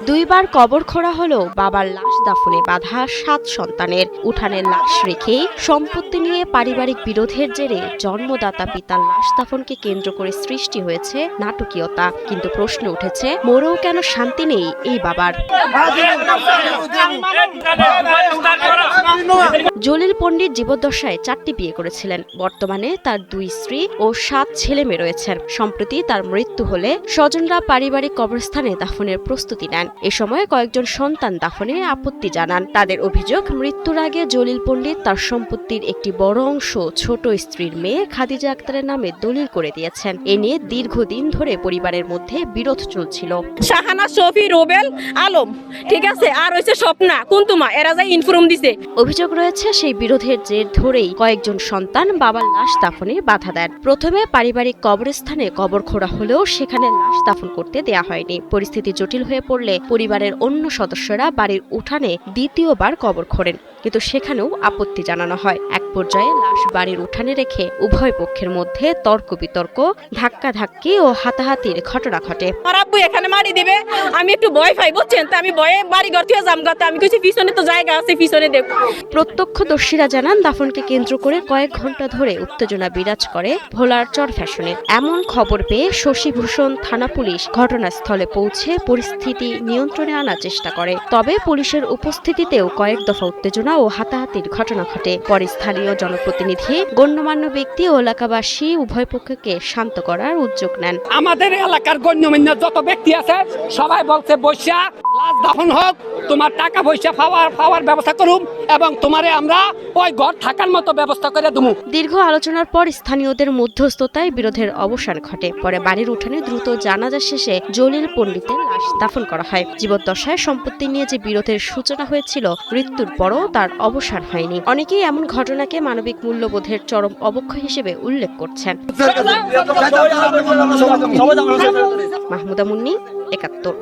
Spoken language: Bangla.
দুইবার কবর খোঁড়া হলেও বাবার লাশ দাফনে বাধা 7 সন্তানের। উঠানের লাশ রেখেই সম্পত্তি নিয়ে পারিবারিক বিরোধের জেরে জন্মদাতা পিতার লাশ দাফনকে কেন্দ্র করে সৃষ্টি হয়েছে নাটকীয়তা। কিন্তু প্রশ্ন উঠেছে, মরেও কেন শান্তি নেই এই বাবার? জলিল পণ্ডিত জীবদ্দশায় 4টি বিয়ে করেছিলেন। বর্তমানে তার 2 স্ত্রী ও 7 ছেলে মেয়ে রয়েছেন। সম্প্রতি তার মৃত্যু হলে স্বজনরা পারিবারিক কবরস্থানে দাফনের প্রস্তুতি নেন। এ সময় কয়েকজন সন্তান দাফনে আপত্তি জানান। তাদের অভিযোগ, মৃত্যুর আগে জলিল পণ্ডিত তার সম্পত্তির একটি বড় অংশ ছোট স্ত্রীর মেয়ে খাদিজা আক্তারের নামে দলিল করে দিয়েছেন। এ নিয়ে দীর্ঘদিন ধরে পরিবারের মধ্যে বিরোধ চলছিল। শাহানা, শফি, রুবেল, আলম, ঠিক আছে, আর হইছে স্বপ্না, কুন্তুমা, এরা যা ইনফর্ম দিছে। অভিযোগ রয়েছে, সেই বিরোধের জের ধরেই কয়েকজন সন্তান বাবার লাশ দাফনে বাধা দেন। প্রথমে পারিবারিক কবরস্থানে কবর খোঁড়া হলেও সেখানে লাশ দাফন করতে দেয়া হয়নি। পরিস্থিতি জটিল হয়ে পড়লে পরিবারের অন্য সদস্যরা বাড়ির উঠানে দ্বিতীয়বার কবর খোঁড়েন, কিন্তু সেখানেও আপত্তি জানানো হয়। এক পর্যায়ে লাশ বাড়ির উঠানে রেখে উভয় পক্ষের মধ্যে তর্ক বিতর্ক, ধাক্কাধাক্কি ও হাতাহাতির ঘটনা ঘটে। আমার আব্বু এখানে মারি দিবে, আমি একটু ভয় পাই, বুঝছেন, তো আমি ভয়ে বাড়ি ঘর থেকে জামগাতে আমি কইছি পিছনে তো জায়গা আছে, পিছনে দেখো। প্রত্যক্ষদর্শীরা জানান, দাফনকে কেন্দ্র করে কয়েক ঘন্টা ধরে উত্তেজনা বিরাজ করে ভোলার চর ফ্যাশনে। এমন খবর পেয়ে শশীভূষণ থানা পুলিশ ঘটনাস্থলে পৌঁছে পরিস্থিতি নিয়ন্ত্রণে আনার চেষ্টা করে। তবে পুলিশের উপস্থিতিতেও কয়েক দফা উত্তেজনা ও হাতাহাতির ঘটনা ঘটে। পরে স্থানীয় জনপ্রতিনিধি, গণ্যমান্য ব্যক্তি ও এলাকাবাসী উভয় পক্ষকে শান্ত করার উদ্যোগ নেন। আমাদের এলাকার গণ্যমান্য যত ব্যক্তি আছে সবাই বলছে, বৈশা লাশ দাফন হোক, তোমার টাকা পয়সা পাওয়ার ব্যবস্থা করুম এবং তোমারে আমরা ওই ঘর থাকার মতো ব্যবস্থা করে দেবো। দীর্ঘ আলোচনার পর স্থানীয়দের মধ্যস্থতায় বিরোধের অবসান ঘটে। পরে বাড়ির উঠানে দ্রুত জানাজা শেষে জলিল পণ্ডিতের লাশ দাফন করা হয়। জীবদ্দশায় সম্পত্তি নিয়ে যে বিরোধের সূচনা হয়েছিল, মৃত্যুর পরও তার অবসান হয়নি। অনেকেই এমন ঘটনাকে মানবিক মূল্যবোধের চরম অবক্ষয় হিসেবে উল্লেখ করছেন। মাহমুদা মুন্নি, ৭১।